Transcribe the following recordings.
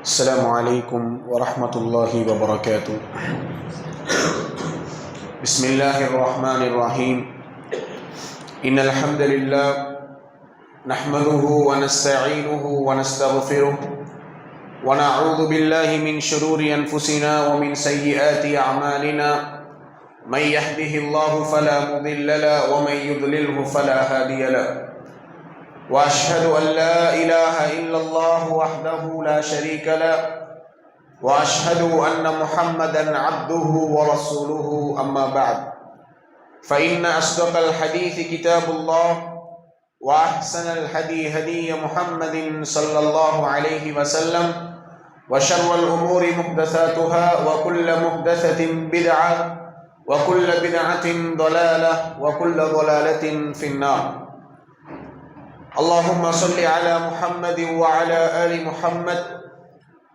السلام عليكم ورحمة الله وبركاته. بسم الله الرحمن الرحيم. إن الحمد لله نحمده ونستعينه ونستغفره ونعوذ بالله من شرور أنفسنا ومن سيئات أعمالنا. من يهده الله فلا مضل له ومن يضلله فلا هادي له. وأشهد أن لا إله إلا الله وحده لا شريك له وأشهد أن محمدا عبده ورسوله. أما بعد، فإن أصدق الحديث كتاب الله وأحسن الهدي هدي محمد صلى الله عليه وسلم وشر الأمور محدثاتها وكل محدثة بدعة وكل بدعة ضلالة وكل ضلالة في النار. اللهم صل على محمد وعلى آل محمد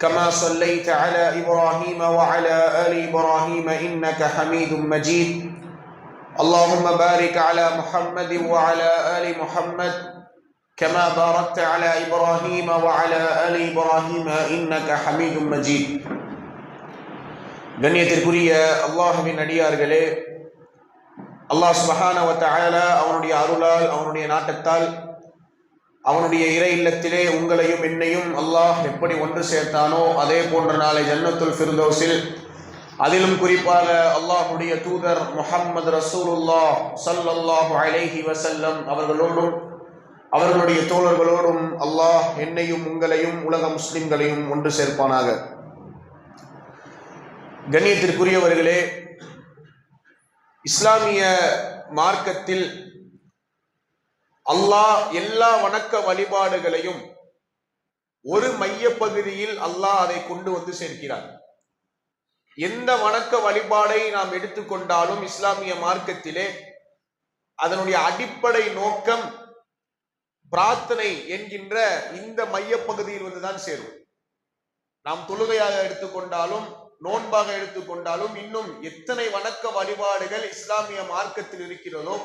كما صليت على إبراهيم وعلى آل إبراهيم إنك حميد مجيد. اللهم بارك على محمد وعلى آل محمد كما باركت على إبراهيم وعلى آل إبراهيم إنك حميد مجيد. கண்ணியத்திற்குரிய அல்லாஹ்வின் அடியார்களே, அல்லாஹ் சுப்ஹானஹு வ தஆலா அவனுடைய அருளால் அவனுடைய நாட்டத்தால் அவனுடைய இறை இல்லத்திலே உங்களையும் என்னையும் அல்லாஹ் எப்படி ஒன்று சேர்த்தானோ அதே போன்ற நாளை ஜன்னத்துல் ஃபிர்தௌஸில், அதிலும் குறிப்பாக அல்லாஹ்வுடைய தூதர் முஹம்மது ரசூலுல்லாஹ் ஸல்லல்லாஹு அலைஹி வஸல்லம் அவர்களோடும் அவர்களுடைய தோழர்களோடும் அல்லாஹ் என்னையும் உங்களையும் உலக முஸ்லிம்களையும் ஒன்று சேர்ப்பானாக. கண்ணியத்திற்குரியவர்களே, இஸ்லாமிய மார்க்கத்தில் அல்லாஹ் எல்லா வணக்க வழிபாடுகளையும் ஒரு மைய பகுதியில் அல்லாஹ் அதை கொண்டு வந்து சேர்க்கிறார். எந்த வணக்க வழிபாடை நாம் எடுத்துக்கொண்டாலும் இஸ்லாமிய மார்க்கத்திலே அதனுடைய அடிப்படை நோக்கம் பிரார்த்தனை என்கின்ற இந்த மைய பகுதியில் வந்துதான் சேரும். நாம் தொழுகையாக எடுத்துக்கொண்டாலும் நோன்பாக எடுத்துக்கொண்டாலும் இன்னும் எத்தனை வணக்க வழிபாடுகள் இஸ்லாமிய மார்க்கத்தில் இருக்கிறதோ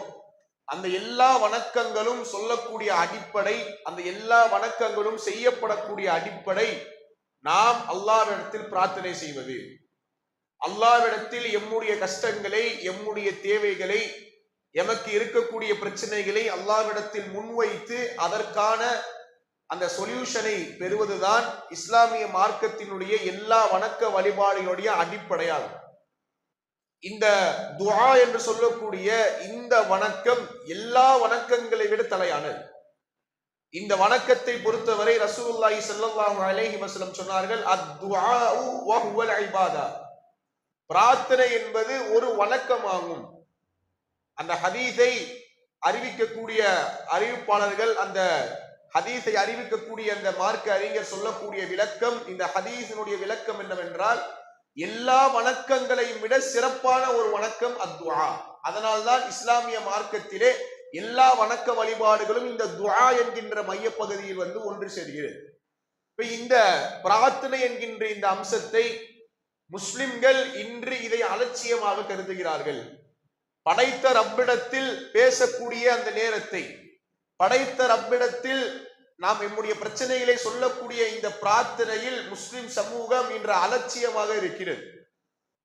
அந்த எல்லா வணக்கங்களும் சொல்லக்கூடிய அடிப்படை, அந்த எல்லா வணக்கங்களும் செய்யப்படக்கூடிய அடிப்படை நாம் அல்லாஹ்விடத்தில் பிரார்த்தனை செய்வது. அல்லாஹ்விடத்தில் எம்முடைய கஷ்டங்களை, எம்முடைய தேவைகளை, எமக்கு இருக்கக்கூடிய பிரச்சனைகளை அல்லாஹ்விடத்தில் முன்வைத்து அதற்கான அந்த சொல்யூஷனை பெறுவதுதான் இஸ்லாமிய மார்க்கத்தினுடைய எல்லா வணக்க வழிபாடுகளுடைய அடிப்படையாகும். இந்த துஆ என்று சொல்லக்கூடிய இந்த வணக்கம் எல்லா வணக்கங்களை விட தலையானது. இந்த வணக்கத்தை பொறுத்தவரை ரசூலுல்லாஹி ஸல்லல்லாஹு அலைஹி வஸல்லம் சொன்னார்கள், அத்-துஆஉ வ ஹுவல் இபாதா, பிரார்த்தனை என்பது ஒரு வணக்கமாகும். அந்த ஹதீஸை அறிவிக்கக்கூடிய அறிவிப்பாளர்கள், அந்த ஹதீஸை அறிவிக்கக்கூடிய அந்த மார்க்க அறிஞர் சொல்லக்கூடிய விளக்கம், இந்த ஹதீஸினுடைய விளக்கம் என்னவென்றால், எல்லா வணக்கங்களையும் விட சிறப்பான ஒரு வணக்கம் அத்துஆ. அதனால்தான் இஸ்லாமிய மார்க்கத்திலே எல்லா வணக்க வழிபாடுகளும் இந்த துஆ என்கின்ற மையப்பகுதியில் வந்து ஒன்று சேர்கிறது. இப்ப இந்த பிரார்த்தனை என்கின்ற இந்த அம்சத்தை முஸ்லிம்கள் இன்று இதை அலட்சியமாக கருதுகிறார்கள். படைத்த ரப்பிடத்தில் பேசக்கூடிய அந்த நேரத்தை, படைத்த ரப்பிடத்தில் நாம் நம்முடைய பிரச்சனைகளை சொல்லக்கூடிய இந்த பிரார்த்தனையில் முஸ்லிம் சமூகம் இன்று அலட்சியமாக இருக்கிறது.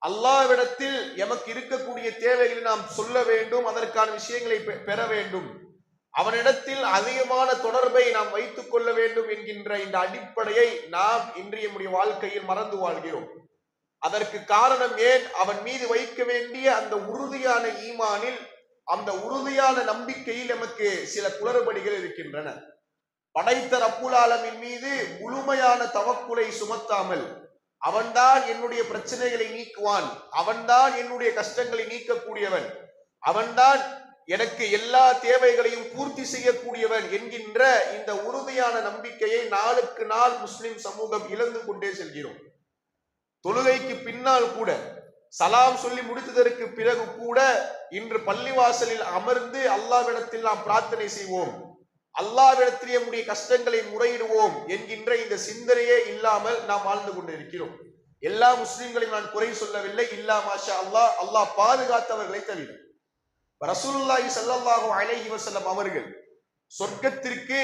அல்லாஹ்விடத்தில் எமக்கு இருக்கக்கூடிய தேவைகளை நாம் சொல்ல வேண்டும், அதற்கான விஷயங்களை பெற வேண்டும், அவனிடத்தில் அதிகமான தொடர்பை நாம் வைத்துக் கொள்ள வேண்டும் என்கின்ற இந்த அடிப்படையை நாம் இன்றைய நம்முடைய வாழ்க்கையில் மறந்து வாழ்கிறோம். அதற்கு காரணம் ஏன்? அவன் மீது வைக்க வேண்டிய அந்த உறுதியான ஈமானில், அந்த உறுதியான நம்பிக்கையில் நமக்கு சில குளறுபடிகள் இருக்கின்றன. படைத்த ரப்புல் ஆலமீன் மீது முழுமையான தவக்குலை சுமத்தாமல், அவன்தான் என்னுடைய பிரச்சனைகளை நீக்குவான், அவன்தான் என்னுடைய கஷ்டங்களை நீக்கக்கூடியவன், அவன்தான் எனக்கு எல்லா தேவைகளையும் பூர்த்தி செய்யக்கூடியவன் என்கின்ற இந்த உறுதியான நம்பிக்கையை நாளுக்கு நாள் முஸ்லிம் சமூகம் இழந்து கொண்டே செல்கிறோம். தொழுகைக்கு பின்னால் கூட, சலாம் சொல்லி முடித்ததற்கு பிறகு கூட இன்று பள்ளிவாசலில் அமர்ந்து அல்லாஹ்விடத்தில் நாம் பிரார்த்தனை செய்வோம், அல்லாஹ்விடத்தில் நம்முடைய கஷ்டங்களை முறையிடுவோம் என்கின்ற இந்த சிந்தனையே இல்லாமல் நாம் வாழ்ந்து கொண்டிருக்கிறோம். எல்லா முஸ்லிம்களையும் நான் குறை சொல்லவில்லை, இல்லா மாஷா அல்லாஹ், அல்லாஹ் பாதுகாத்தவர்களை தவிர. ரசூலுல்லாஹி ஸல்லல்லாஹு அலைஹி வஸல்லம் அவர்கள் சொர்க்கத்திற்கு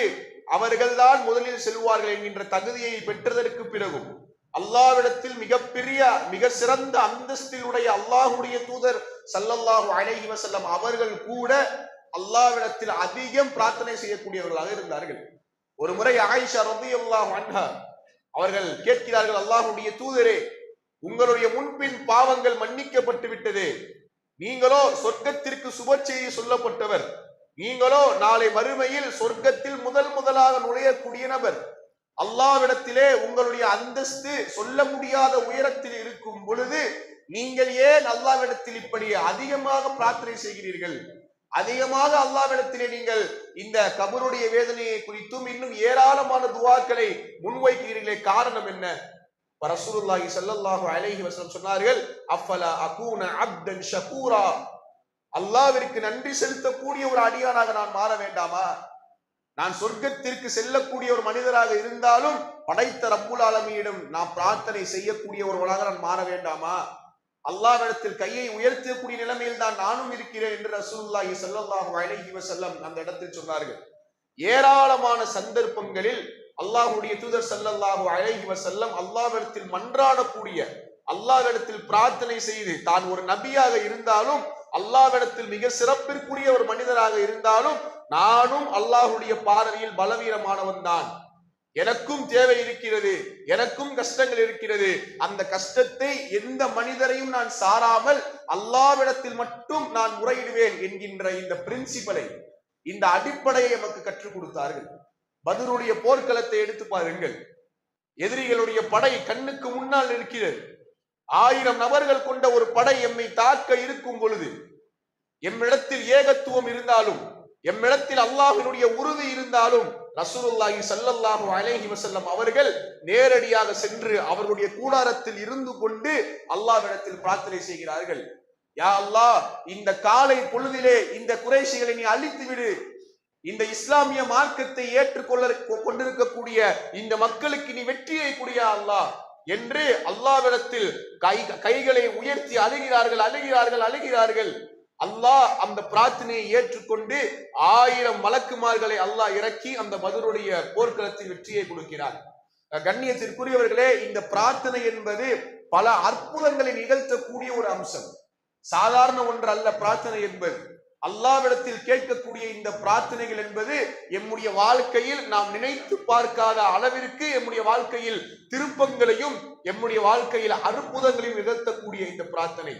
அவர்கள்தான் முதலில் செல்வார்கள் என்கின்ற தகுதியை பெற்றதற்கு பிறகும் அல்லாஹ்விடத்தில் மிகப்பெரிய மிக சிறந்த அந்தஸ்தில் உடைய அல்லாஹ்வுடைய தூதர் ஸல்லல்லாஹு அலைஹி வஸல்லம் அவர்கள் கூட அல்லாஹ்விடத்தில் அதிகம் பிரார்த்தனை செய்யக்கூடியவர்களாக இருந்தார்கள். ஒரு முறை ஆயிஷா ரலியல்லாஹு அன்ஹா அவர்கள் கேட்கிறார்கள், அல்லாஹ்வுடைய தூதரே, உங்களுடைய முன்பின் பாவங்கள் மன்னிக்கப்பட்டு விட்டது, நீங்களோ சொர்க்கத்திற்கு சுப செய்தி சொல்லப்பட்டவர், நீங்களோ நாளை மறுமையில் சொர்க்கத்தில் முதலாக நுழையக்கூடிய நபர், அல்லாஹ்விடத்திலே உங்களுடைய அந்தஸ்து சொல்ல முடியாத உயரத்தில் இருக்கும் பொழுது நீங்கள் ஏன் அல்லாஹ்விடத்தில் இப்படி அதிகமாக பிரார்த்தனை செய்கிறீர்கள்? அதிகமாக அல்லாஹ்விடத்திலே நீங்கள் இந்த கபருடைய வேதனையை குறித்தும் இன்னும் ஏராளமான துஆக்களை முன்வைக்கிறீர்களே, காரணம் என்ன? ரசூலுல்லாஹி ஸல்லல்லாஹு அலைஹி வஸல்லம் சொன்னார்கள், அஃபலா அகூன அப்தன் ஷகூரா, அல்லாஹ்விற்கு நன்றி செலுத்தக்கூடிய ஒரு அடியானாக நான் மாற வேண்டாமா? நான் சொர்க்கத்திற்கு செல்லக்கூடிய ஒரு மனிதராக இருந்தாலும் படைத்த ரப்புல் ஆலமீனிடம் நான் பிரார்த்தனை செய்யக்கூடிய ஒருவனாக நான் மாற வேண்டாமா? அல்லாஹ்விடத்தில் கையை உயர்த்தக்கூடிய நிலைமையில் தான் நானும் இருக்கிறேன் என்று ரசூலுல்லாஹி ஸல்லல்லாஹு அலைஹி வஸல்லம் அந்த இடத்தில் சொன்னார்கள். ஏராளமான சந்தர்ப்பங்களில் அல்லாஹ்வுடைய தூதர் ஸல்லல்லாஹு அலைஹி வஸல்லம் அல்லாஹ்விடத்தில் மன்றாடக்கூடிய, அல்லாஹ்விடத்தில் பிரார்த்தனை செய்து, தான் ஒரு நபியாக இருந்தாலும் அல்லாஹ்விடத்தில் மிக சிறப்பிற்குரிய ஒரு மனிதராக இருந்தாலும் நானும் அல்லாஹ்வுடைய பார்வையில் பலவீனமானவன் தான், எனக்கும் தேவை இருக்கிறது, எனக்கும் கஷ்டங்கள் இருக்கிறது, அந்த கஷ்டத்தை எந்த மனிதரையும் நான் சாராமல் அல்லாஹ்விடத்தில் மட்டும் நான் முறையிடுவேன் என்கின்ற இந்த பிரின்சிபலை, இந்த அடிப்படையை நமக்கு கற்றுக் கொடுத்தார்கள். பத்ருடைய போர்க்களத்தை எடுத்து பாருங்கள். எதிரிகளுடைய படை கண்ணுக்கு முன்னால் இருக்கிறது. 1000 நபர்கள் கொண்ட ஒரு படை எம்மை தாக்க இருக்கும் பொழுது, எம்மிடத்தில் ஏகத்துவம் இருந்தாலும், எம்மிடத்தில் அல்லாஹ்வினுடைய உறுதி இருந்தாலும் ரசூலுல்லாஹி ஸல்லல்லாஹு அலைஹி வஸல்லம் அவர்கள் நேரடியாக சென்று அவர்களுடைய கூடாரத்தில் இருந்து கொண்டு அல்லாஹ்விடத்தில் பிரார்த்தனை செய்கிறார்கள். யா அல்லாஹ், இந்த காலை பொழுதிலே இந்த குறைஷிகளை நீ அழித்து விடு, இந்த இஸ்லாமிய மார்க்கத்தை கொண்டிருக்கக்கூடிய இந்த மக்களுக்கு நீ வெற்றியை குடியா அல்லாஹ் என்று அல்லாஹ்விடத்தில் கைகளை உயர்த்தி அழுகிறார்கள். அல்லாஹ் அந்த பிரார்த்தனையை ஏற்றுக்கொண்டு 1000 மலக்குமார்களை அல்லாஹ் இறக்கி அந்த பத்ருடைய போர்க்களத்தில் வெற்றியை கொடுக்கிறார். கண்ணியத்திற்குரியவர்களே, இந்த பிரார்த்தனை என்பது பல அற்புதங்களை நிகழ்த்தக்கூடிய ஒரு அம்சம், சாதாரண ஒன்று அல்ல. பிரார்த்தனை என்பது அல்லாஹ்விடத்தில் கேட்கக்கூடிய இந்த பிரார்த்தனைகள் என்பது எம்முடைய வாழ்க்கையில் நாம் நினைத்து பார்க்காத அளவிற்கு எம்முடைய வாழ்க்கையில் திருப்பங்களையும் எம்முடைய வாழ்க்கையில் அற்புதங்களையும் நிகழ்த்தக்கூடிய இந்த பிரார்த்தனை.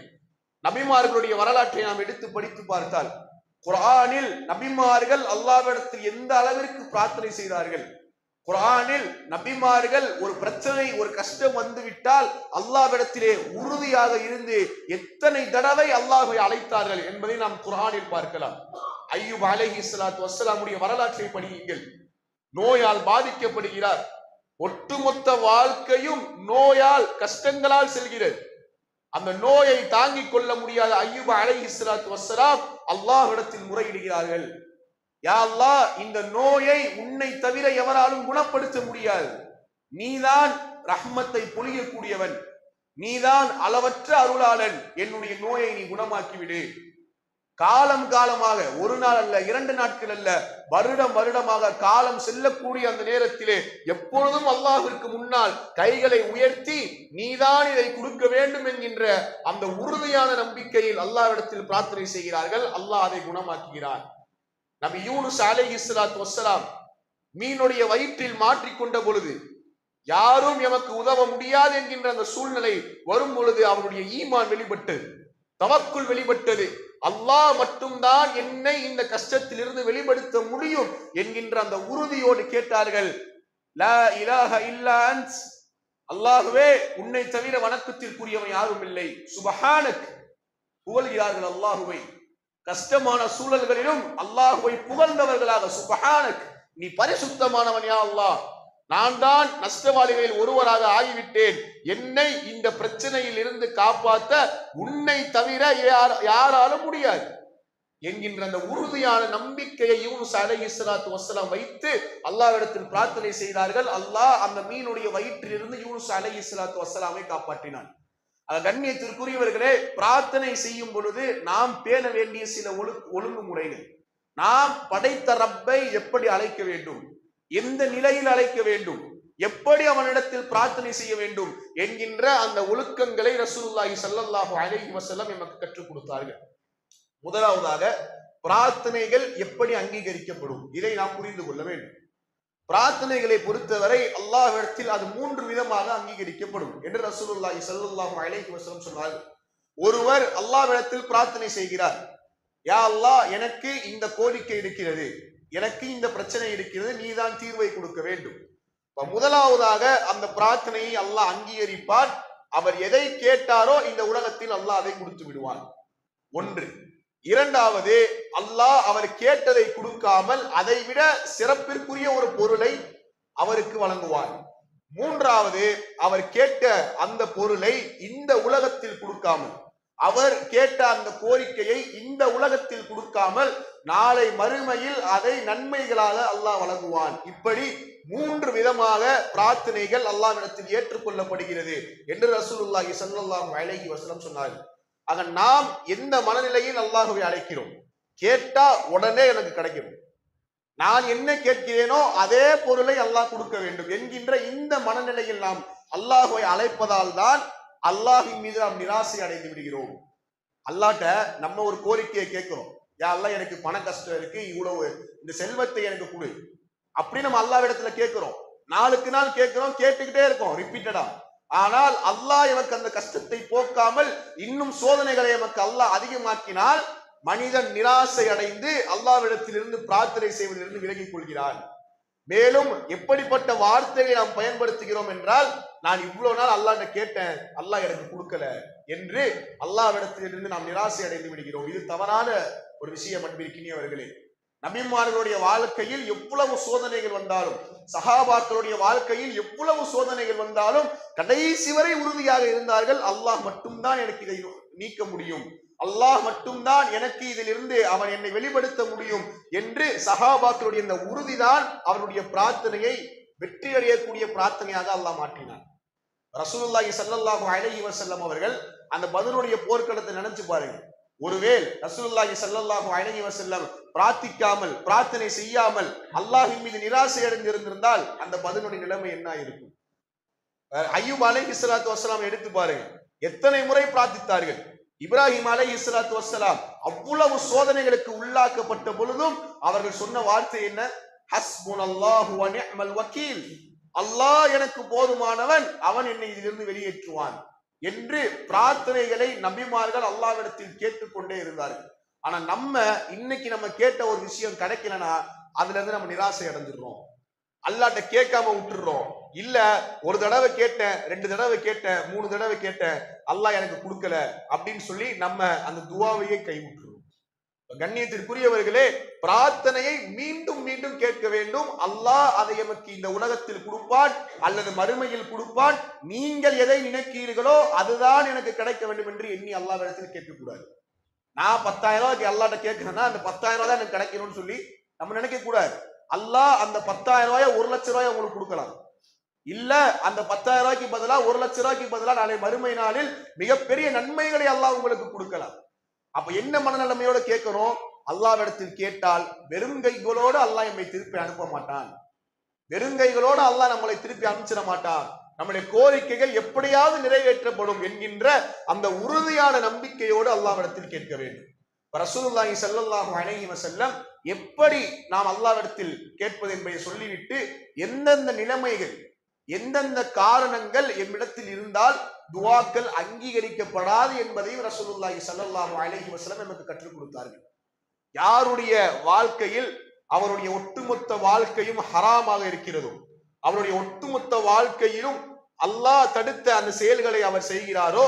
நபிமார்களுடைய வரலாற்றை நாம் எடுத்து படித்து பார்த்தால் குர்ஆனில் நபிமார்கள் அல்லாஹ்விடத்தில் எந்த அளவிற்கு பிரார்த்தனை செய்தார்கள். குர்ஆனில் நபிமார்கள் ஒரு பிரச்சனை, ஒரு கஷ்டம் வந்துவிட்டால் அல்லாஹ்விடத்திலே உறுதியாக இருந்து எத்தனை தடவை அல்லாஹ்வை அழைத்தார்கள் என்பதை நாம் குர்ஆனில் பார்க்கலாம். அய்யூப் அலைஹிஸ்ஸலாத்து வஸ்ஸலாமுடைய வரலாற்றை படியுங்கள். நோயால் பாதிக்கப்படுகிறார். ஒட்டுமொத்த வாழ்க்கையும் நோயால், கஷ்டங்களால் செல்கிறது. அந்த நோயை தாங்கிக் கொள்ள முடியாத அய்யூப் அலைஹிஸ்ஸலாத்து வஸ்ஸலாம் அல்லாஹ்விடத்தில் முறையிடுகிறார்கள். யா அல்லாஹ், இந்த நோயை உன்னை தவிர எவராலும் குணப்படுத்த முடியாது, நீதான் ரஹ்மத்தை பொழியக்கூடியவன், நீதான் அளவற்ற அருளாளன், என்னுடைய நோயை நீ குணமாக்கிவிடு. காலமாக, ஒரு நாள் அல்ல, 2 நாட்கள் அல்ல, வருடமாக காலம் செல்லக்கூடிய அந்த நேரத்திலே எப்பொழுதும் அல்லாஹ்விற்கு முன்னால் கைகளை உயர்த்தி நீதான் இதை கொடுக்க வேண்டும் என்கின்ற அந்த உறுதியான நம்பிக்கையில் அல்லாஹ்விடத்தில் பிரார்த்தனை செய்கிறார்கள். அல்லாஹ் அதை குணமாக்குகிறார். நபி யூனுஸ் அலைஹிஸ்ஸலாத்து வஸ்ஸலாம் மீனுடைய வயிற்றில் மாற்றிக்கொண்ட பொழுது, யாரும் எமக்கு உதவ முடியாது என்கின்ற அந்த சூழ்நிலை வரும் பொழுது அவருடைய ஈமான் வெளிப்பட்டது, தவக்குல் வெளிப்பட்டது. அல்லாஹ் மட்டும்தான் என்னை இந்த கஷ்டத்திலிருந்து வெளிப்படுத்த முடியும் என்கின்ற அந்த உறுதியோடு கேட்டார்கள், லா இலாஹ இல்லா அன்ஸ், அல்லாஹ்வே, உன்னை தவிர வணக்கத்திற்குரியவன் யாரும் இல்லை, சுப்ஹானக், புகழ்கிறார்கள் அல்லாஹ்வை. கஷ்டமான சூழல்களிலும் அல்லாஹ்வை புகழ்ந்தவர்களாக, சுப்ஹானக், நீ பரிசுத்தமானவன் யா அல்லாஹ், நான் தான் நஷ்டவாளிகளில் ஒருவராக ஆகிவிட்டேன், என்னை இந்த பிரச்சனையில் இருந்து காப்பாற்ற உன்னை தவிர யாராலும் முடியாது என்கின்ற அந்த உறுதியான நம்பிக்கையை யூனுஸ் அலைஹிஸ்ஸலாத்து வஸ்ஸலாம் வைத்து அல்லாஹ்விடத்தில் பிரார்த்தனை செய்தார்கள். அல்லாஹ் அந்த மீனுடைய வயிற்றிலிருந்து யூனுஸ் அலைஹிஸ்ஸலாத்து வஸ்ஸலாமை காப்பாற்றினான். கண்ணியத்திற்குரியவர்களே, பிரார்த்தனை செய்யும் பொழுது நாம் பேண வேண்டிய சில ஒழுங்குமுறைகள், நாம் படைத்த ரப்பை எப்படி அழைக்க வேண்டும், எந்த நிலையில் அழைக்க வேண்டும், எப்படி அவனிடத்தில் பிரார்த்தனை செய்ய வேண்டும் என்கின்ற அந்த ஒழுக்கங்களை ரசூலுல்லாஹி ஸல்லல்லாஹு அலைஹி வஸல்லம் நமக்கு கற்றுக் கொடுத்தார்கள். முதலாவதாக பிரார்த்தனைகள் எப்படி அங்கீகரிக்கப்படும், இதை நாம் புரிந்து கொள்ள வேண்டும். பிரார்த்தனைகளை பொறுத்தவரை அல்லாஹ்விடத்தில் அது 3 விதமாக அங்கீகரிக்கப்படும் என்று ரசூலுல்லாஹி ஸல்லல்லாஹு அலைஹி வஸல்லம் சொன்னார்கள். ஒருவர் அல்லாஹ்விடத்தில் பிரார்த்தனை செய்கிறார், யா அல்லாஹ், எனக்கு இந்த கோரிக்கை இருக்கிறது, எனக்கு இந்த பிரச்சனை இருக்கிறது, நீதான் தீர்வை கொடுக்க வேண்டும். முதலாவதாக அந்த பிரார்த்தனையை அல்லாஹ் அங்கீகரிப்பார். அவர் எதை கேட்டாரோ இந்த உலகத்தில் அல்லாஹ் அதை கொடுத்து விடுவான். ஒன்று. இரண்டாவது, அல்லாஹ் அவர் கேட்டதை கொடுக்காமல் அதை விட சிறப்பிற்குரிய ஒரு பொருளை அவருக்கு வழங்குவார். மூன்றாவது, அவர் கேட்ட அந்த பொருளை இந்த உலகத்தில் கொடுக்காமல், அவர் கேட்ட அந்த கோரிக்கையை இந்த உலகத்தில் கொடுக்காமல் நாளை மறுமையில் அதை நன்மைகளாக அல்லாஹ் வழங்குவான். இப்படி 3 விதமாக பிரார்த்தனைகள் அல்லாஹ்விடத்தில் ஏற்றுக்கொள்ளப்படுகிறது என்று ரசூலுல்லாஹி ஸல்லல்லாஹு அலைஹி வஸல்லம் சொன்னார்கள். ஆக நாம் எந்த மனநிலையில் அல்லாஹ்வை அழைக்கிறோம்? கேட்டா உடனே எனக்கு கிடைக்கும், நான் என்ன கேட்கிறேனோ அதே பொருளை அல்லாஹ் கொடுக்க வேண்டும் என்கின்ற இந்த மனநிலையில் நாம் அல்லாஹ்வை அழைப்பதால் தான் அல்லாஹ்வின் மீது நாம் நிராசை அடைந்து விடுகிறோம். அல்லாஹ்ட்ட நம்ம ஒரு கோரிக்கையை கேட்கிறோம், யா அல்லாஹ், எனக்கு பண கஷ்டம் இருக்கு, இவ்வளவு இந்த செல்வத்தை எனக்கு கொடு அப்படி நம்ம அல்லாஹ்விடத்துல கேட்கிறோம். நாளுக்கு நாள் கேட்கிறோம், கேட்டுக்கிட்டே இருக்கோம் ரிப்பீட்டடா. ஆனால் அல்லாஹ் எமக்கு அந்த கஷ்டத்தை போக்காமல் இன்னும் சோதனைகளை எமக்கு அல்லாஹ் அதிகமாக்கினால் மனிதன் நிராசை அடைந்து அல்லாஹ்விடத்திலிருந்து பிரார்த்தனை செய்வதிலிருந்து விலகிக் கொள்கிறான். மேலும் எப்படிப்பட்ட வார்த்தைகளை நாம் பயன்படுத்துகிறோம் என்றால், நான் இவ்வளவு நாள் அல்லாஹ்ட்ட கேட்டேன், அல்லாஹ் எனக்கு கொடுக்கல என்று அல்லாஹ்விடத்திலிருந்து நாம் நிராசை அடைந்து விடுகிறோம். இது தவறான ஒரு விஷயம். அன்பிற்கினியவர்களே, நபிமார்களுடைய வாழ்க்கையில் எவ்வளவு சோதனைகள் வந்தாலும், சஹாபாக்களுடைய வாழ்க்கையில் எவ்வளவு சோதனைகள் வந்தாலும் கடைசி வரை உறுதியாக இருந்தார்கள். அல்லாஹ் மட்டும்தான் எனக்கு இதை நீக்க முடியும், அல்லாஹ் மட்டும்தான் எனக்கு இதிலிருந்து அவன் என்னை வெளிப்படுத்த முடியும் என்று சஹாபாக்களுடைய இந்த உறுதிதான் அவருடைய பிரார்த்தனையை வெற்றி அடையக்கூடிய பிரார்த்தனையாக அல்லாஹ் மாற்றினார். ரசூலுல்லாஹி ஸல்லல்லாஹு அலைஹி வஸல்லம் அவர்கள் அந்த பத்ருடைய போர்க்களத்தை நினைச்சு பாருங்க. ஒருவேளை ரசூலுல்லாஹி ஸல்லல்லாஹு அலைஹி வஸல்லம் பிரார்த்திக்காமல், பிரார்த்தனை செய்யாமல் அல்லாஹ்வின் மீது நிராசை அடைந்திருந்தால் அந்த பத்ருடைய நிலைமை என்ன இருக்கும்? அய்யூப் அலைஹிஸ்ஸலாத்து வஸ்ஸலாம் எடுத்து பாருங்க, எத்தனை முறை பிரார்த்தித்தார்கள். இப்ராஹிம் அலைஹிஸ்ஸலாத்து வஸ்ஸலாம் அவ்வளவு சோதனைகளுக்கு உள்ளாக்கப்பட்ட பொழுதும் அவர்கள் சொன்ன வார்த்தை என்ன? ஹஸ்புனல்லாஹு வ நிஅமல் வக்கீல், அல்லாஹ் எனக்கு போதுமானவன், அவன் என்னை இதிலிருந்து வெளியேற்றுவான் என்று பிரார்த்தனைகளை நபிமார்கள் அல்லாஹ்விடத்தில் கேட்டுக்கொண்டே இருந்தார்கள். ஆனா நம்ம இன்னைக்கு நம்ம கேட்ட ஒரு விஷயம் கிடைக்கலன்னா அதுல இருந்து நம்ம நிராசை அடைஞ்சிடுறோம், அல்லாஹ்ட்ட கேட்காம விட்டுடுறோம். இல்ல, ஒரு தடவை கேட்டேன், 2 தடவை கேட்டேன், 3 தடவை கேட்டேன், அல்லாஹ் எனக்கு கொடுக்கல அப்படின்னு சொல்லி நம்ம அந்த துஆவையே கைவிட்டுருவோம். கண்ணியத்திற்குரியவர்களே, பிரார்த்தனையை மீண்டும் மீண்டும் கேட்க வேண்டும். அல்லாஹ் அதை எமக்கு இந்த உலகத்தில் கொடுப்பான் அல்லது மறுமையில் கொடுப்பான். நீங்கள் எதை நினைக்கிறீர்களோ அதுதான் எனக்கு கிடைக்க வேண்டும் என்று எண்ணி அல்லாஹ்விடத்தில் கேட்கக்கூடாது. நான் 10,000 ரூபாய்க்கு அல்லாஹ்ட்ட கேட்கிறேன்னா அந்த 10,000 ரூபாய் தான் எனக்கு கிடைக்கணும்னு சொல்லி நம்ம நினைக்க கூடாது. அல்லாஹ் அந்த 10,000 ரூபாயை 1 லட்சம் ரூபாய் உங்களுக்கு கொடுக்கலாம். இல்ல, அந்த 10,000 ரூபாய்க்கு பதிலா 1 லட்சம் ரூபாய்க்கு பதிலா நாளை மறுமை நாளில் மிகப்பெரிய நன்மைகளை அல்லாஹ் உங்களுக்கு கொடுக்கலாம். அப்ப என்ன மனநிலைமையோட கேட்கணும்? அல்லாஹ்விடத்தில் கேட்டால் வெறுங்கைகளோடு அல்லாஹ் நம்மை திருப்பி அனுப்ப மாட்டான், வெறுங்கைகளோடு அல்லாஹ் நம்மளை திருப்பி அனுப்பிச்சிட மாட்டான். நம்முடைய கோரிக்கைகள் எப்படியாவது நிறைவேற்றப்படும் என்கின்ற அந்த உறுதியான நம்பிக்கையோடு அல்லாஹ்விடத்தில் கேட்க வேண்டும். ரசூலுல்லாஹி ஸல்லல்லாஹு அலைஹி வஸல்லம் எப்படி நாம் அல்லாஹ்விடத்தில் கேட்பது என்பதை சொல்லிவிட்டு, எந்தெந்த நிலைமைகள், எந்தெந்த காரணங்கள் எம்மிடத்தில் இருந்தால் துஆக்கள் அங்கீகரிக்கப்படாது என்பதையும் ரசூலுல்லாஹி ஸல்லல்லாஹு அலைஹி வஸல்லம் நமக்கு கற்றுக் கொடுத்தார்கள். யாருடைய வாழ்க்கையில் அவருடைய ஒட்டுமொத்த வாழ்க்கையும் ஹராமாக இருக்கிறதோ, அவருடைய ஒட்டுமொத்த வாழ்க்கையிலும் அல்லாஹ் தடுத்த அந்த செயல்களை அவர் செய்கிறாரோ,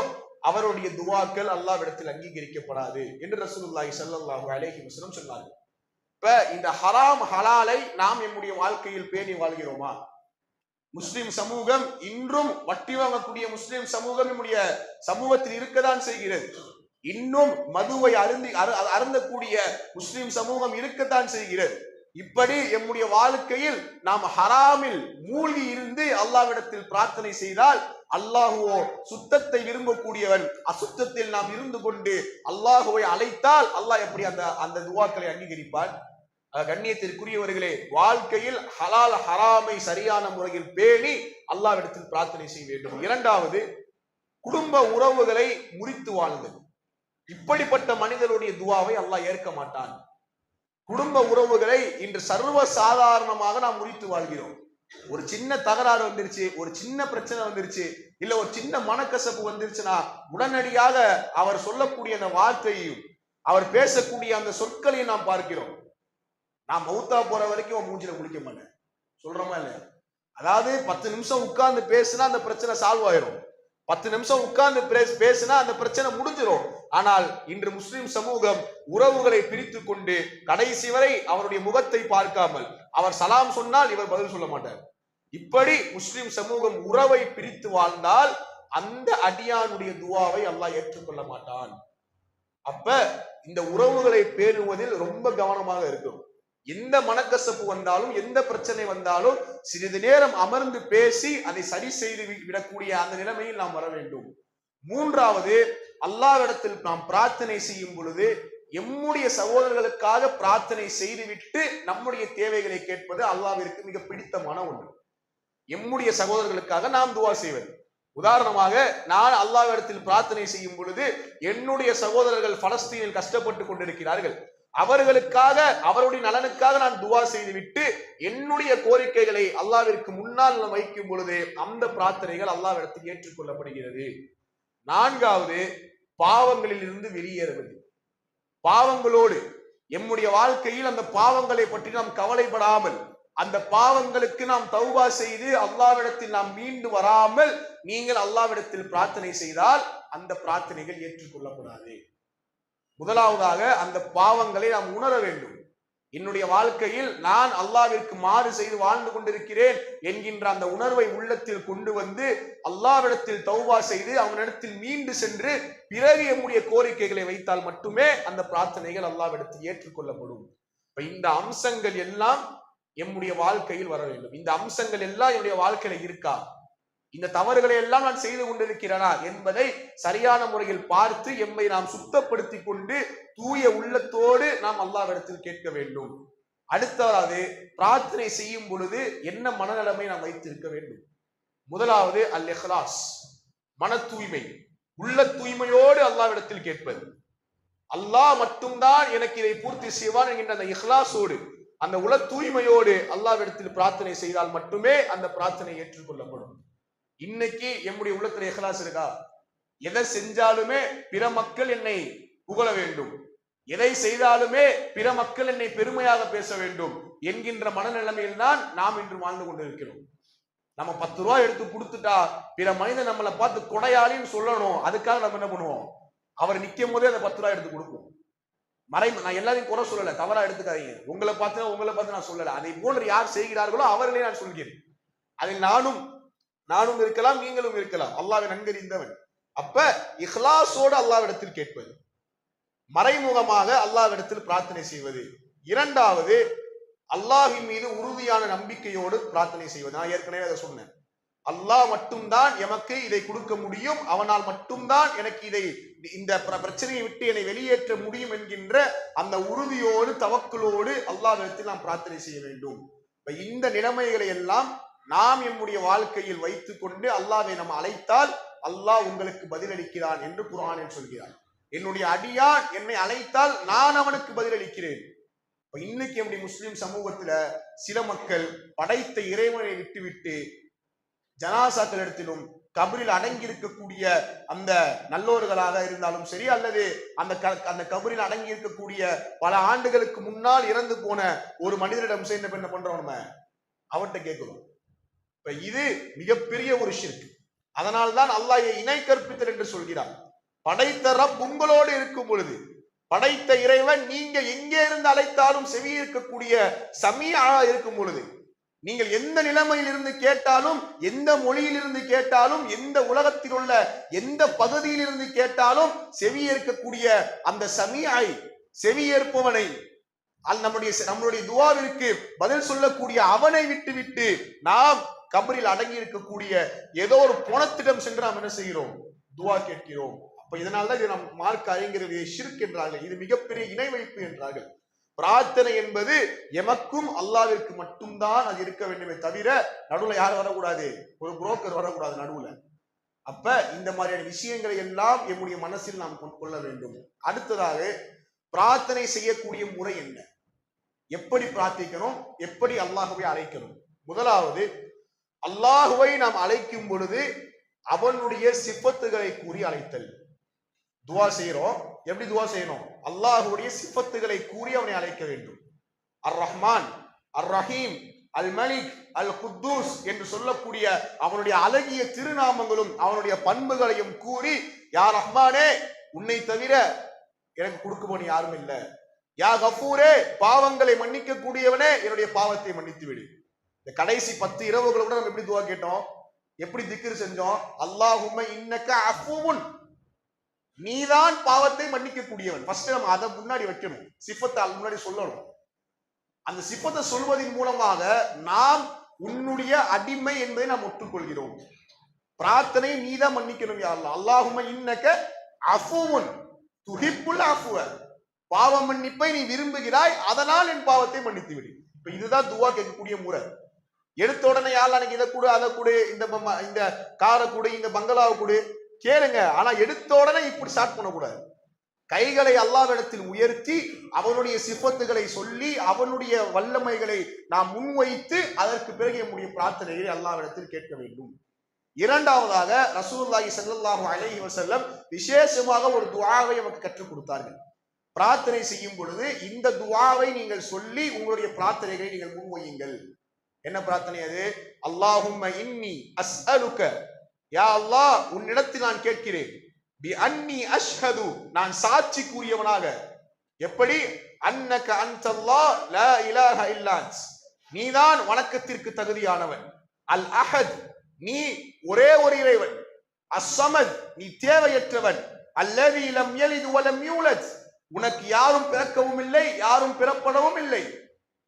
அவருடைய துஆக்கள் அல்லாஹ்விடத்தில் அங்கீகரிக்கப்படாது என்று ரசூலுல்லாஹி ஸல்லல்லாஹு அலைஹி வஸல்லம் சொன்னார்கள். இப்ப இந்த ஹராம் ஹலாலை நாம் நம்முடைய வாழ்க்கையில் பேணி வாழ்கிறோமா? முஸ்லிம் சமூகம் இன்றும் வட்டி வாங்கக்கூடிய முஸ்லிம் சமூகம் நம்முடைய சமூகத்தில் இருக்கத்தான் செய்கிறது. இன்னும் மதுவை அருந்தக்கூடிய முஸ்லிம் சமூகம் இருக்கத்தான் செய்கிறது. இப்படி நம்முடைய வாழ்க்கையில் நாம் ஹராமில் மூழ்கி இருந்து அல்லாஹ்விடத்தில் பிரார்த்தனை செய்தால், அல்லாஹுவோ சுத்தத்தை விரும்பக்கூடியவன், அசுத்தத்தில் நாம் இருந்து கொண்டு அல்லாஹுவை அழைத்தால் அல்லாஹ் எப்படி அந்த துஆக்களை அங்கீகரிப்பான்? கண்ணியத்திற்குரியவர்களே, வாழ்க்கையில் ஹலால் ஹராமை சரியான முறையில் பேணி அல்லாஹ்விடத்தில் பிரார்த்தனை செய்ய வேண்டும். இரண்டாவது, குடும்ப உறவுகளை முறித்து வாழ்ந்தது. இப்படிப்பட்ட மனிதனுடைய துவாவை அல்லாஹ் ஏற்க மாட்டான். குடும்ப உறவுகளை இன்று சர்வ சாதாரணமாக நாம் முறித்து வாழ்கிறோம். ஒரு சின்ன தகராறு வந்துருச்சு, ஒரு சின்ன பிரச்சனை வந்துருச்சு, இல்ல ஒரு சின்ன மனக்கசப்பு வந்துருச்சுன்னா உடனடியாக அவர் சொல்லக்கூடிய அந்த வார்த்தையையும் அவர் பேசக்கூடிய அந்த சொற்களையும் நாம் பார்க்கிறோம். நான் மௌத்தா போற வரைக்கும் மூஞ்சில குளிக்க மாட்டேன் சொல்றோமா இல்லையா? அதாவது 10 நிமிஷம் உட்கார்ந்து பேசினா அந்த பிரச்சனை சால்வ் ஆயிரும். 10 நிமிஷம் உட்கார்ந்து பேசினா அந்த பிரச்சனை முடிஞ்சிடும். ஆனால் இன்று முஸ்லிம் சமூகம் உறவுகளை பிரித்து கொண்டு கடைசி வரை அவருடைய முகத்தை பார்க்காமல், அவர் சலாம் சொன்னால் இவர் பதில் சொல்ல மாட்டார். இப்படி முஸ்லிம் சமூகம் உறவை பிரித்து வாழ்ந்தால் அந்த அடியானுடைய துவாவை அல்லாஹ் ஏற்றுக்கொள்ள மாட்டான். அப்ப இந்த உறவுகளை பேணுவதில் ரொம்ப கவனமாக இருக்கும். எந்த மனக்கசப்பு வந்தாலும், எந்த பிரச்சனை வந்தாலும் சிறிது நேரம் அமர்ந்து பேசி அதை சரி செய்து விடக்கூடிய அந்த நிலைமையில் நாம் வர வேண்டும். மூன்றாவது, அல்லாஹ்விடத்தில் நாம் பிரார்த்தனை செய்யும் பொழுது எம்முடைய சகோதரர்களுக்காக பிரார்த்தனை செய்துவிட்டு நம்முடைய தேவைகளை கேட்பது அல்லாஹ்விற்கு மிக பிடித்தமான ஒன்று. எம்முடைய சகோதரர்களுக்காக நாம் துவா செய்வது. உதாரணமாக, நான் அல்லாஹ்விடத்தில் பிரார்த்தனை செய்யும் பொழுது என்னுடைய சகோதரர்கள் பலஸ்தீனில் கஷ்டப்பட்டு கொண்டிருக்கிறார்கள், அவர்களுக்காக அவருடைய நலனுக்காக நான் துவா செய்துவிட்டு என்னுடைய கோரிக்கைகளை அல்லாஹ்விற்கு முன்னால் வைக்கும் பொழுது அந்த பிரார்த்தனைகள் அல்லாஹ்விடத்தில் ஏற்றுக்கொள்ளப்படுகிறது. நான்காவது, பாவங்களில் இருந்து வெளியேறுவது. பாவங்களோடு எம்முடைய வாழ்க்கையில் அந்த பாவங்களை பற்றி நாம் கவலைப்படாமல், அந்த பாவங்களுக்கு நாம் தௌபா செய்து அல்லாஹ்விடத்தில் நாம் மீண்டு வராமல் நீங்கள் அல்லாஹ்விடத்தில் பிரார்த்தனை செய்தால் அந்த பிரார்த்தனைகள் ஏற்றுக்கொள்ளப்படாது. முதலாவதாக அந்த பாவங்களை நாம் உணர வேண்டும். என்னுடைய வாழ்க்கையில் நான் அல்லாஹ்விற்கு மாறு செய்து வாழ்ந்து கொண்டிருக்கிறேன் என்கின்ற அந்த உணர்வை உள்ளத்தில் கொண்டு வந்து அல்லாஹ்விடத்தில் தௌபா செய்து அவனிடத்தில் மீண்டு சென்று பிறகு எம்முடைய கோரிக்கைகளை வைத்தால் மட்டுமே அந்த பிரார்த்தனைகள் அல்லாஹ்விடத்தில் ஏற்றுக்கொள்ளப்படும். இந்த அம்சங்கள் எல்லாம் எம்முடைய வாழ்க்கையில் வர வேண்டும். இந்த அம்சங்கள் எல்லாம் என்னுடைய வாழ்க்கையில இருக்கா, இந்த தவறுகளை எல்லாம் நான் செய்து கொண்டிருக்கிறேனா என்பதை சரியான முறையில் பார்த்து எம்மை நாம் சுத்தப்படுத்தி கொண்டு தூய உள்ளத்தோடு நாம் அல்லாஹ்விடத்தில் கேட்க வேண்டும். அடுத்தது, பிரார்த்தனை செய்யும் பொழுது என்ன மனநிலைமை நாம் வைத்திருக்க வேண்டும்? முதலாவது அல் இஹ்லாஸ், மன தூய்மை, உள்ள தூய்மையோடு அல்லாஹ்விடத்தில் கேட்பது. அல்லாஹ் மட்டும்தான் எனக்கு இதை பூர்த்தி செய்வான் என்கின்ற அந்த இஹ்லாஸோடு, அந்த உள்ள தூய்மையோடு அல்லாஹ்விடத்தில் பிரார்த்தனை செய்தால் மட்டுமே அந்த பிரார்த்தனை ஏற்றுக்கொள்ளப்படும். இன்னைக்கு எம்முடைய உள்ளத்துல இஹ்லாஸ் இருக்கா? எதை செஞ்சாலுமே பிற மக்கள் என்னை புகழ வேண்டும், எதை செய்தாலுமே பிற மக்கள் என்னை பெருமையாக பேச வேண்டும் என்கின்ற மனநிலைமையில் தான் நாம் இன்று வாழ்ந்து கொண்டிருக்கிறோம். நம்ம 10 ரூபாய் எடுத்து கொடுத்துட்டா பிற மனிதன் நம்மளை பார்த்து கொடையாளின்னு சொல்லணும், அதுக்காக நம்ம என்ன பண்ணுவோம்? அவர் நிற்கும் போதே அந்த 10 ரூபாய் எடுத்து கொடுப்போம். நான் எல்லாரையும் குறை சொல்லல, தவறா எடுத்துக்காதீங்க. உங்களை பார்த்து நான் சொல்லல. அதை போன்று யார் செய்கிறார்களோ அவர்களே நான் சொல்கிறேன். அதில் நானும் இருக்கலாம், நீங்களும் இருக்கலாம். அல்லாஹ்வை நன்கறிந்தவன். அப்ப இஹ்லாஸோடு அல்லாஹ்விடத்தில் கேட்பது, மறைமுகமாக அல்லாஹ்விடத்தில் பிரார்த்தனை செய்வது. இரண்டாவது, அல்லாஹ்வின் மீது உறுதியான நம்பிக்கையோடு பிரார்த்தனை செய்வது. நான் ஏற்கனவே அதை சொன்னேன். அல்லாஹ் மட்டும்தான் எமக்கு இதை கொடுக்க முடியும், அவனால் மட்டும்தான் எனக்கு இந்த பிரச்சனையை விட்டு என்னை வெளியேற்ற முடியும் என்கின்ற அந்த உறுதியோடு தவக்குலோடு அல்லாஹ்விடத்தில் நாம் பிரார்த்தனை செய்ய வேண்டும். இந்த நிலைமைகளை எல்லாம் நாம் எம்முடைய வாழ்க்கையில் வைத்துக் கொண்டு அல்லாஹ்வை நம்ம அழைத்தால் அல்லாஹ் உங்களுக்கு பதிலளிக்கிறான் என்று குர்ஆனில் சொல்கிறார். என்னுடைய அடியான் என்னை அழைத்தால் நான் அவனுக்கு பதிலளிக்கிறேன். இன்னைக்கு நம்முடைய முஸ்லிம் சமூகத்துல சில மக்கள் படைத்த இறைவனை விட்டுவிட்டு ஜனாசாக்கள் இடத்திலும் கபரில் அடங்கி இருக்கக்கூடிய அந்த நல்லோர்களாக இருந்தாலும் சரி, அல்லது அந்த கபரில் அடங்கி இருக்கக்கூடிய பல ஆண்டுகளுக்கு முன்னால் இறந்து போன ஒரு மனிதரிடம் சேர்ந்த என்ன பண்றோம்? நம்ம அவர்கிட்ட கேட்கிறோம். இப்ப இது மிகப்பெரிய ஒரு ஷிர்க். அதனால்தான் அல்லாஹ் இணை கற்பித்தல் என்று சொல்கிறார். படைத்த ரப் உங்களோடு இருக்கும் பொழுது, படைத்த இறைவன் நீங்க எங்கே இருந்து அழைத்தாலும் செவி இருக்கக்கூடிய சமீஆ இருக்கும் பொழுது, நீங்கள் எந்த நிலைமையில் இருந்து கேட்டாலும், எந்த மொழியில் இருந்து கேட்டாலும், எந்த உலகத்தில் உள்ள எந்த பகுதியில் இருந்து கேட்டாலும் செவி இருக்கக்கூடிய அந்த சமீஆை, செவி ஏற்பவனை, நம்முடைய துஆவிற்கு பதில் சொல்லக்கூடிய அவனை விட்டு நாம் கபரில் அடங்கி இருக்கக்கூடிய ஏதோ ஒரு போனத்திடம் சென்று நாம் என்ன செய்கிறோம்? துஆ கேட்கிறோம். அப்ப இதனால்தான் இது நம் மார்க்க அறிஞர்கள் ஷிர்க் என்றார்கள். இது மிகப்பெரிய இணை வைப்பு என்றார்கள். பிரார்த்தனை என்பது எமக்கும் அல்லாஹ்விற்கு மட்டும்தான் அது இருக்க வேண்டுமே தவிர நடுவுல யாரும் வரக்கூடாது, ஒரு புரோக்கர் வரக்கூடாது நடுவுல. அப்ப இந்த மாதிரியான விஷயங்களை எல்லாம் எம்முடைய மனசில் நாம் கொள்ள வேண்டும். அடுத்ததாக பிரார்த்தனை செய்யக்கூடிய முறை என்ன, எப்படி பிரார்த்திக்கணும், எப்படி அல்லாஹ்வை அழைக்கணும்? முதலாவது, அல்லாஹ்வை நாம் அழைக்கும் பொழுது அவனுடைய சிஃபத்துகளை கூறி அழைத்தல். துவா செய்யறோம், எப்படி துவா செய்யணும்? அல்லாஹ்வுடைய சிஃபத்துகளை கூறி அவனை அழைக்க வேண்டும். அர் ரஹ்மான், அர் ரஹீம், அல் மலிக், அல் குத்தூஸ் என்று சொல்லக்கூடிய அவனுடைய அழகிய திருநாமங்களும் அவனுடைய பண்புகளையும் கூறி, யா ரஹ்மானே உன்னை தவிர எனக்கு கொடுக்கும்போது யாரும் இல்லை, யா கஃபூரே பாவங்களை மன்னிக்க கூடியவனே என்னுடைய பாவத்தை மன்னித்து விடு. இந்த கடைசி 10 இரவுகளை கூட நம்ம எப்படி துவா கேட்டோம், எப்படி திக்ர் செஞ்சோம்? அல்லாஹும்ம இன்னக அஃபூவுன், நீதான் பாவத்தை மன்னிக்க கூடியவன். ஃபர்ஸ்ட் நம்ம அதை முன்னாடி வைக்கணும், சிஃபத்தை முன்னாடி சொல்லணும். அந்த சிஃபத்தை சொல்வதன் மூலமாக நாம் உன்னுடைய அடிமை என்பதை நாம் ஒற்றுக்கொள்கிறோம். பிரார்த்தனை நீதான் மன்னிக்கணும் யா அல்லாஹ். அல்லாஹும்ம இன்னக அஃபூவுன் துஹிப்புல் அஃப்வ, பாவ மன்னிப்பை நீ விரும்புகிறாய், அதனால் என் பாவத்தை மன்னித்து விடு. இப்ப இதுதான் துவா கேட்கக்கூடிய முறை. எடுத்த உடனே யாரும் எனக்கு இதை கூட அதை கூட, இந்த காரை கூட, இந்த பங்களாவை கூட கேளுங்க. ஆனா எடுத்த உடனே இப்படி ஸ்டார்ட் பண்ணக்கூடாது. கைகளை அல்லாஹ்விடத்தில் உயர்த்தி அவனுடைய சிஃபத்துகளை சொல்லி அவனுடைய வல்லமைகளை நாம் முன்வைத்து அதற்கு பிறகு நம்முடைய பிரார்த்தனைகளை அல்லாஹ்விடத்தில் கேட்க வேண்டும். இரண்டாவதாக ரசூலுல்லாஹி ஸல்லல்லாஹு அலைஹி வஸல்லம் விசேஷமாக ஒரு துஆவை நமக்கு கற்றுக் கொடுத்தார்கள். பிரார்த்தனை செய்யும் பொழுது இந்த துஆவை நீங்கள் சொல்லி உங்களுடைய பிரார்த்தனைகளை நீங்கள் முன்வையுங்கள். என்ன பிரார்த்தனை அது? அல்லாஹும்ம இன்னி அஸ்அலுக, யா அல்லாஹ் உன்னிடத்தில் நான் கேட்கிறேன், பி அன்னி அஷ்ஹது, நான் சாட்சி கூறியவனாக, எப்படி? அன்னக அன்தல்லாஹ் லா இலாஹ இல்லா அன்த், நீதான் வணக்கத்திற்கு தகுதியானவன், அல் அஹத், நீ ஒரே ஒரு இறைவன், அஸ்ஸமத், நீ தேவையற்றவன், அல்லதி லம் யலித் வலம் யூலத், உனக்கு யாரும் பிறக்கவும் இல்லை யாரும் பிறப்படவும் இல்லை,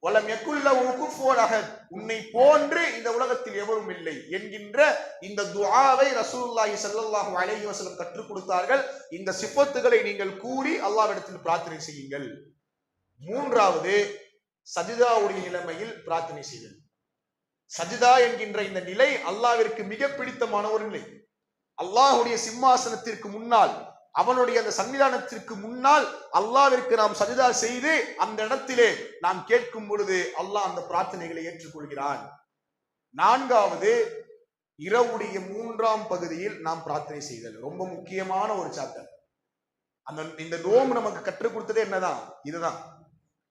வலம் யகுல் லஹு குஃபுவன் அஹத், உன்னை போன்று இந்த உலகத்தில் எவரும் இல்லை என்கின்ற இந்த துஆவை ரசூலுல்லாஹி ஸல்லல்லாஹு அலைஹி வஸல்லம் கற்றுக் கொடுத்தார்கள். இந்த சிஃபத்துகளை நீங்கள் கூறி அல்லாஹ்விடத்தில் பிரார்த்தனை செய்யுங்கள். மூன்றாவது, சஜிதாவுடைய நிலைமையில் பிரார்த்தனை செய்தல். சஜிதா என்கின்ற இந்த நிலை அல்லாஹ்விற்கு மிக பிடித்தமான ஒரு நிலை. அல்லாஹ்வுடைய சிம்மாசனத்திற்கு முன்னால், அவனுடைய அந்த சன்னிதானத்திற்கு முன்னால் அல்லாஹ்விற்கு நாம் சஜிதா செய்து அந்த இடத்திலே நாம் கேட்கும் பொழுது அல்லாஹ் அந்த பிரார்த்தனைகளை ஏற்றுக்கொள்கிறான். நான்காவது, இரவுடைய 3ஆம் பகுதியில் நாம் பிரார்த்தனை செய்தல். ரொம்ப முக்கியமான ஒரு சாப்டர். இந்த நோம்பு நமக்கு கற்றுக் கொடுத்ததே என்னதான், இதுதான்.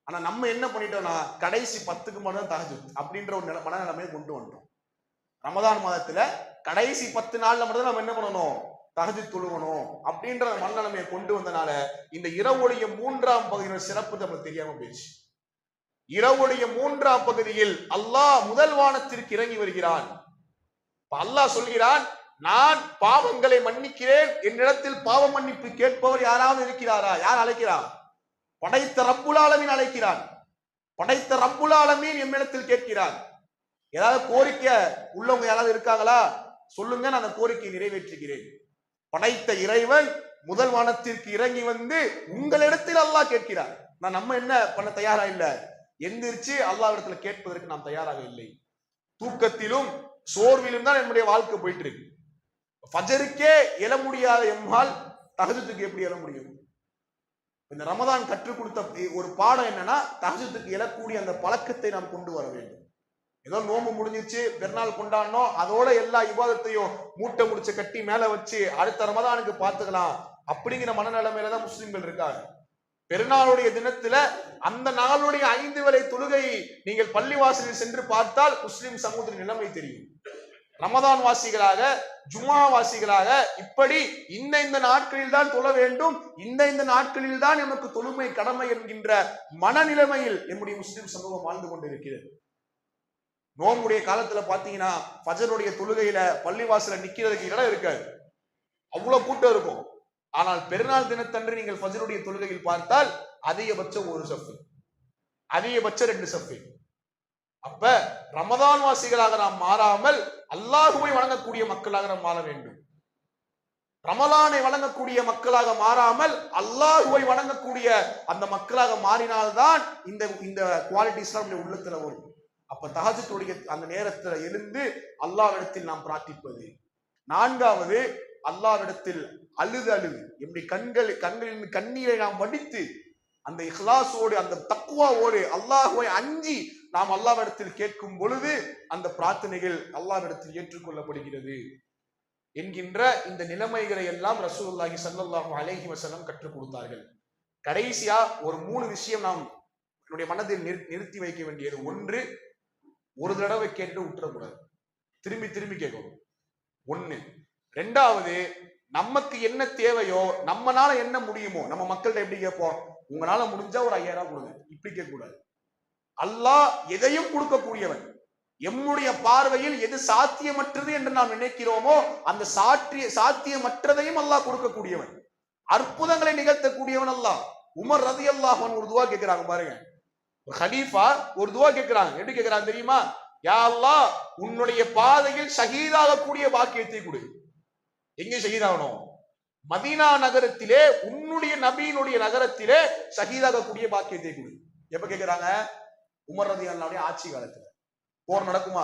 ஆனா நம்ம என்ன பண்ணிட்டோம்னா கடைசி 10க்கு மட்டும் தான் தஹஜ்ஜுத் அப்படின்ற ஒரு மனநிலைமையை கொண்டு வந்துட்டோம். ரமதான் மாதத்துல கடைசி 10 நாள்ல மட்டும் நம்ம என்ன பண்ணணும், தஹஜ்ஜுத் தொழுகணும் அப்படின்ற மனநிலைமையை கொண்டு வந்தனால இந்த இரவுடைய 3ஆம் பகுதியின் சிறப்பு நமக்கு தெரியாம போயிடுச்சு. இரவுடைய 3ஆம் பகுதியில் அல்லாஹ் முதல் வானத்திற்கு இறங்கி வருகிறான். அல்லாஹ் சொல்கிறான், நான் பாவங்களை மன்னிக்கிறேன், என்னிடத்தில் பாவ மன்னிப்பு கேட்பவர் யாராவது இருக்கிறாரா? யார் அழைக்கிறார்? படைத்த ரப்புல் ஆலமீன் அழைக்கிறான். படைத்த ரப்புல் ஆலமீன் என்னிடத்தில் கேட்கிறார். ஏதாவது கோரிக்கை உள்ளவங்க யாராவது இருக்காங்களா? சொல்லுங்க, நான் அந்த கோரிக்கையை நிறைவேற்றுகிறேன். படைத்த இறைவன் முதல் வானத்திற்கு இறங்கி வந்து உங்களிடத்தில் அல்லாஹ் கேட்கிறார். நம்ம என்ன பண்ண தயாரா இல்ல, எந்திரிச்சு அல்லாஹ்விடத்துல கேட்பதற்கு நாம் தயாராக இல்லை. தூக்கத்திலும் சோர்விலும் தான் என்னுடைய வாழ்க்கை போயிட்டு இருக்கு. ஃபஜருக்கே எழ முடியாத எம்மால் தஹஜ்ஜுதுக்கு எப்படி எழ முடியும்? இந்த ரமதான் கற்றுக் கொடுத்த ஒரு பாடம் என்னன்னா, தஹஜ்ஜுதுக்கு எழக்கூடிய அந்த பழக்கத்தை நாம் கொண்டு வர வேண்டும். ஏதோ நோம்பு முடிஞ்சிச்சு, பெருநாள் கொண்டாடணும், அதோட எல்லா இபாதத்தையும் மூட்டை முடிச்ச கட்டி மேல வச்சு அடுத்த ரமதானுக்கு பார்த்துக்கலாம் அப்படிங்கிற மனநிலைமையில தான் முஸ்லிம்கள் இருக்காங்க. பெருநாளுடைய தினத்துல அந்த நாளுடைய 5 வேளை தொழுகை நீங்கள் பள்ளிவாசலில் சென்று பார்த்தால் முஸ்லிம் சமூகத்தின் நிலைமை தெரியும். ரமதான் வாசிகளாக, ஜும்மா வாசிகளாக இப்படி இந்த நாட்களில் தான் தொழ வேண்டும், இந்த நாட்களில் தான் நமக்கு தொழுமை கடமை என்கின்ற மனநிலைமையில் நம்முடைய முஸ்லிம் சமூகம் வாழ்ந்து கொண்டிருக்கிறது. நோம்புடைய காலத்துல பாத்தீங்கன்னா ஃபஜருடைய தொழுகையில பள்ளிவாசல நிக்கிறதுக்கு இடம் இருக்காது, அவ்வளவு கூட்டம் இருக்கும். ஆனால் பெருநாள் தினத்தன்று நீங்கள் ஃபஜருடைய தொழுகையில் பார்த்தால் அதிகபட்சம் 1 சஃப், அதிகபட்சம் 2 சஃப். அப்ப ரமதான் வாசிகளாக நாம் மாறாமல் அல்லாஹ்வை வணங்கக்கூடிய மக்களாக நாம் மாற வேண்டும். ரமலானை வழங்கக்கூடிய மக்களாக மாறாமல் அல்லாஹ்வை வணங்கக்கூடிய அந்த மக்களாக மாறினால்தான் இந்த இந்த குவாலிட்டிஸ் நம்முடைய உள்ளத்துல வரும். அப்ப தஹஜ்ஜுடைய அந்த நேரத்துல எழுந்து அல்லாஹ்விடத்தில் நாம் பிரார்த்திப்பது. நான்காவது, அல்லாஹ்விடத்தில் அழுது எப்படி கண்களின் கண்ணீரை நாம் வடித்து அந்த இஹ்லாஸோடு அந்த தக்வாவோடு அல்லாஹ்வை அஞ்சி நாம் அல்லாஹ்விடத்தில் கேட்கும் பொழுது அந்த பிரார்த்தனைகள் அல்லாஹ்விடத்தில் ஏற்றுக்கொள்ளப்படுகிறது என்கின்ற இந்த நிலைமைகளை எல்லாம் ரசூலுல்லாஹி ஸல்லல்லாஹு அலைஹி வஸல்லம் கற்றுக் கொடுத்தார்கள். கடைசியா ஒரு 3 விஷயம் நாம் என்னுடைய மனதில் நிறுத்தி வைக்க வேண்டியது. ஒன்று, ஒரு தடவை கேட்டு விட்டுறக்கூடாது, திரும்பி திரும்பி கேட்கணும். ஒண்ணு. ரெண்டாவது, நமக்கு என்ன தேவையோ, நம்மனால என்ன முடியுமோ, நம்ம மக்கள்கிட்ட எப்படி கேட்போம், உங்களால முடிஞ்சா ஒரு 5000 கொடுங்க, இப்படி கேட்க கூடாது. அல்லாஹ் எதையும் கொடுக்கக்கூடியவன். எம்முடைய பார்வையில் எது சாத்தியமற்றது என்று நாம் நினைக்கிறோமோ அந்த சாத்தியமற்றதையும் அல்லாஹ் கொடுக்கக்கூடியவன். அற்புதங்களை நிகழ்த்தக்கூடியவன் அல்லாஹ். உமர் ரலியல்லாஹு அன்ஹு ஒரு துவா கேட்கிறாங்க பாருங்க. ஒரு கலீஃபா ஒரு துவா கேட்கிறாங்க. எப்படி கேட்கிறாங்க தெரியுமா? யா அல்லாஹ், உன்னுடைய பாதையில் ஷஹீதாகக்கூடிய பாக்கியத்தை கொடு. எங்கே ஷஹீதாகணும்? மதீனா நகரத்திலே, உன்னுடைய நபியினுடைய நகரத்திலே ஷஹீதாகக்கூடிய பாக்கியத்தை கொடு. எப்ப கேட்கிறாங்க? உமர் ரலியல்லாஹு அன்ஹு ஆட்சி காலத்துல. போர் நடக்குமா?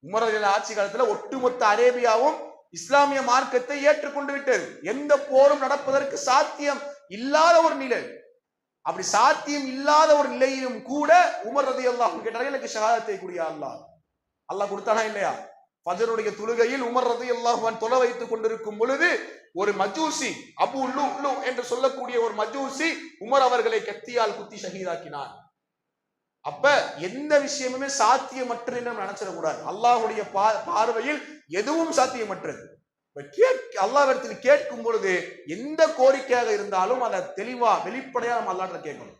உமர் ரலியல்லாஹு ஆட்சி காலத்துல ஒட்டுமொத்த அரேபியாவும் இஸ்லாமிய மார்க்கத்தை ஏற்றுக்கொண்டு விட்டது. எந்த போரும் நடப்பதற்கு சாத்தியம் இல்லாத ஒரு நிலை. அப்படி சாத்தியம் இல்லாத ஒரு நிலையிலும் கூட உமர் ரலியல்லாஹு அன்ஹு கேட்டாங்க, எனக்கு ஷஹாதத்தை குடியா அல்லாஹ். அல்லாஹ் கொடுத்தானா இல்லையா? ஃபஜ்ருடைய தொழுகையில் உமர் ரலியல்லாஹு அன்ஹு தொலை வைத்துக் கொண்டிருக்கும் பொழுது ஒரு மஜூசி, அபு லுலு என்று சொல்லக்கூடிய ஒரு மஜூசி உமர் அவர்களை கத்தியால் குத்தி ஷஹீதாக்கினார். அப்ப எந்த விஷயமுமே சாத்தியமற்றது என்று நினைச்சிடக்கூடாது. அல்லாஹுடைய பார்வையில் எதுவும் சாத்தியமற்றது. அல்லாஹ்விடத்தில் கேட்கும் பொழுது எந்த கோரிக்கையாக இருந்தாலும் அதை தெளிவா வெளிப்படையா நம்ம அல்லாஹ்ட்ட கேட்கணும்.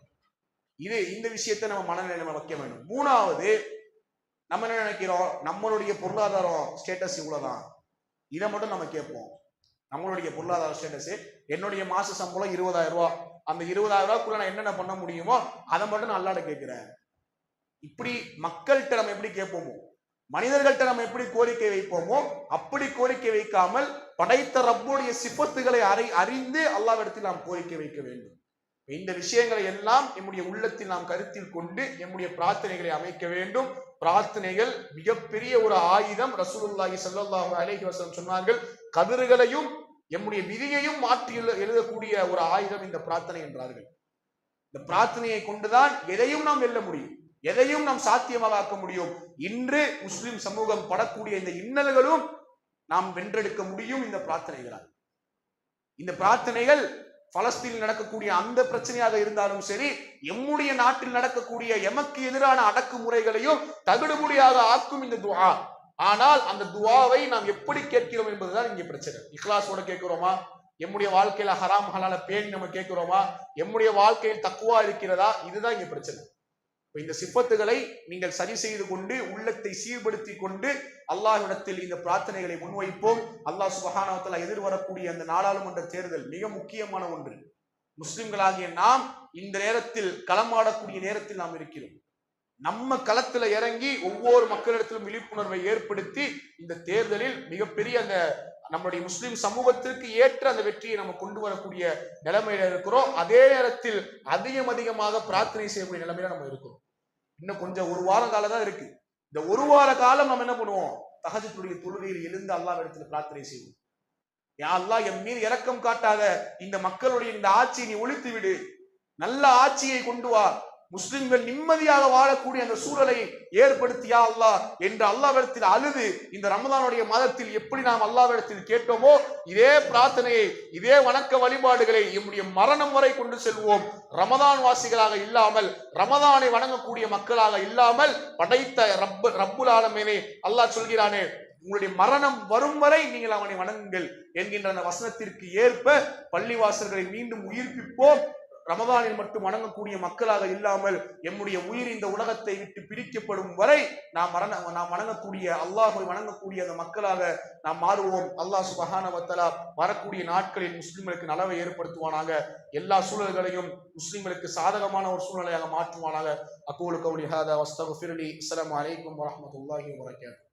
இந்த விஷயத்தை நம்ம மனநிலை வைக்க வேண்டும். மூணாவது, நம்ம என்ன நினைக்கிறோம், நம்மளுடைய பொருளாதாரம் ஸ்டேட்டஸ் இவ்வளவுதான், இதை மட்டும் நம்ம கேட்போம். நம்மளுடைய பொருளாதார ஸ்டேட்டஸ், என்னுடைய மாச சம்பளம் 20000 ரூபாய், அந்த 20000 ரூபாய்க்குள்ள நான் என்னென்ன பண்ண முடியுமோ அதை மட்டும் நான் அல்லாஹ்ட்ட கேட்கிறேன். இப்படி மக்கள்கிட்ட நம்ம எப்படி கேட்போமோ, மனிதர்கள்ட்ட நம்ம எப்படி கோரிக்கை வைப்போமோ அப்படி கோரிக்கை வைக்காமல் படைத்த ரப்புடைய சிஃபத்துகளை அறிந்து அல்லாஹ்விடத்தில் நாம் கோரிக்கை வைக்க வேண்டும். இந்த விஷயங்களை எல்லாம் நம்முடைய உள்ளத்தில் நாம் கருத்தில் கொண்டு நம்முடைய பிரார்த்தனைகளை அமைக்க வேண்டும். பிரார்த்தனைகள் மிகப்பெரிய ஒரு ஆயுதம். ரசூலுல்லாஹி ஸல்லல்லாஹு அலைஹி வஸல்லம் சொன்னார்கள், கதிர்களையும் நம்முடைய விதியையும் மாற்றி எழுதக்கூடிய ஒரு ஆயுதம் இந்த பிரார்த்தனை என்றார்கள். இந்த பிரார்த்தனையை கொண்டுதான் எதையும் நாம் வெல்ல முடியும், எதையும் நாம் சாத்தியமாக ஆக்க முடியும். இன்று முஸ்லிம் சமூகம் படக்கூடிய இந்த இன்னல்களும் நாம் வென்றெடுக்க முடியும் இந்த பிரார்த்தனைகளால். இந்த பிரார்த்தனைகள் பலஸ்தீனில் நடக்கக்கூடிய அந்த பிரச்சனையாக இருந்தாலும் சரி, எம்முடைய நாட்டில் நடக்கக்கூடிய எமக்கு எதிரான அடக்குமுறைகளையும் தகுடுமுடியாக ஆக்கும் இந்த துஆ. ஆனால் அந்த துஆவை நாம் எப்படி கேட்கிறோம் என்பதுதான் இங்கே பிரச்சனை. இக்லாஸோட கேட்கிறோமா? எம்முடைய வாழ்க்கையில ஹராம் ஹலால பேணி நம்ம கேட்கிறோமா? எம்முடைய வாழ்க்கையில் தக்குவா இருக்கிறதா? இதுதான் இங்க பிரச்சனை. இந்த சிஃபத்துகளை நீங்கள் சரி செய்து கொண்டு உள்ளத்தை சீர்படுத்தி கொண்டு அல்லாஹ்விடத்தில் இந்த பிரார்த்தனைகளை முன்வைப்போம். அல்லாஹ் சுப்ஹானஹு வ தஆலா எதிர்வரக்கூடிய அந்த நாடாளுமன்ற தேர்தல் மிக முக்கியமான ஒன்று. முஸ்லிம்களாகிய நாம் இந்த நேரத்தில் களமாடக்கூடிய நேரத்தில் நாம் இருக்கிறோம். நம்ம களத்துல இறங்கி ஒவ்வொரு மக்களிடத்திலும் விழிப்புணர்வை ஏற்படுத்தி இந்த தேர்தலில் மிகப்பெரிய அந்த நம்முடைய முஸ்லிம் சமூகத்திற்கு ஏற்ற அந்த வெற்றியை நம்ம கொண்டு வரக்கூடிய நிலைமையில இருக்கிறோம். அதே நேரத்தில் அதிகமாக பிரார்த்தனை செய்யக்கூடிய நிலைமையில நம்ம இருக்கிறோம். இன்னும் கொஞ்சம் ஒரு வார காலம் தான் இருக்கு. இந்த ஒரு வார காலம் நம்ம என்ன பண்ணுவோம்? தஹஜ்ஜுடைய தொழுகையில் எழுந்து அல்லாஹ்விடத்தில் பிரார்த்தனை செய்வோம். யா அல்லாஹ், என் மீது இரக்கம் காட்டாத இந்த மக்களுடைய இந்த ஆட்சியை நீ ஒழித்து விடு, நல்ல ஆட்சியை கொண்டு வா, முஸ்லிம்கள் நிம்மதியாக வாழக்கூடிய அந்த சூழலை ஏற்படுத்தியா அல்லாஹ் என்று அல்லாஹ்விடத்தில் அழுது இந்த ரமதானுடைய மாதத்தில் எப்படி நாம் அல்லாஹ்விடத்தில் கேட்டோமோ இதே பிரார்த்தனையை, இதே வணக்க வழிபாடுகளை நம்முடைய மரணம் வரை கொண்டு செல்வோம். ரமதான் வாசிகளாக இல்லாமல், ரமதானை வணங்கக்கூடிய மக்களாக இல்லாமல், படைத்த ரப்புல் ஆலமீனே அல்லாஹ் சொல்கிறானே, உங்களுடைய மரணம் வரும் வரை நீங்கள் அவனை வணங்குங்கள் என்கின்ற அந்த வசனத்திற்கு ஏற்ப பள்ளிவாசல்களை மீண்டும் உயிர்ப்பிப்போம். ரமதானில் மட்டும் வணங்கக்கூடிய மக்களாக இல்லாமல் எம்முடைய உயிர் இந்த உலகத்தை விட்டு பிரிக்கப்படும் வரை நாம் வணங்கக்கூடிய அல்லாஹ்வை வணங்கக்கூடிய அந்த மக்களாக நாம் மாறுவோம். அல்லாஹ் சுப்ஹானஹு வ தஆலா வரக்கூடிய நாட்களில் முஸ்லிம்களுக்கு நலவை ஏற்படுத்துவானாக. எல்லா சூழல்களையும் முஸ்லிம்களுக்கு சாதகமான ஒரு சூழ்நிலையாக மாற்றுவானாக. அகூலு கௌலி ஹாதா வஸ்தக்ஃபிருலி. அஸ்ஸலாமு அலைக்கும் வரஹ்மத்துல்லாஹி வபரகாத்துஹு.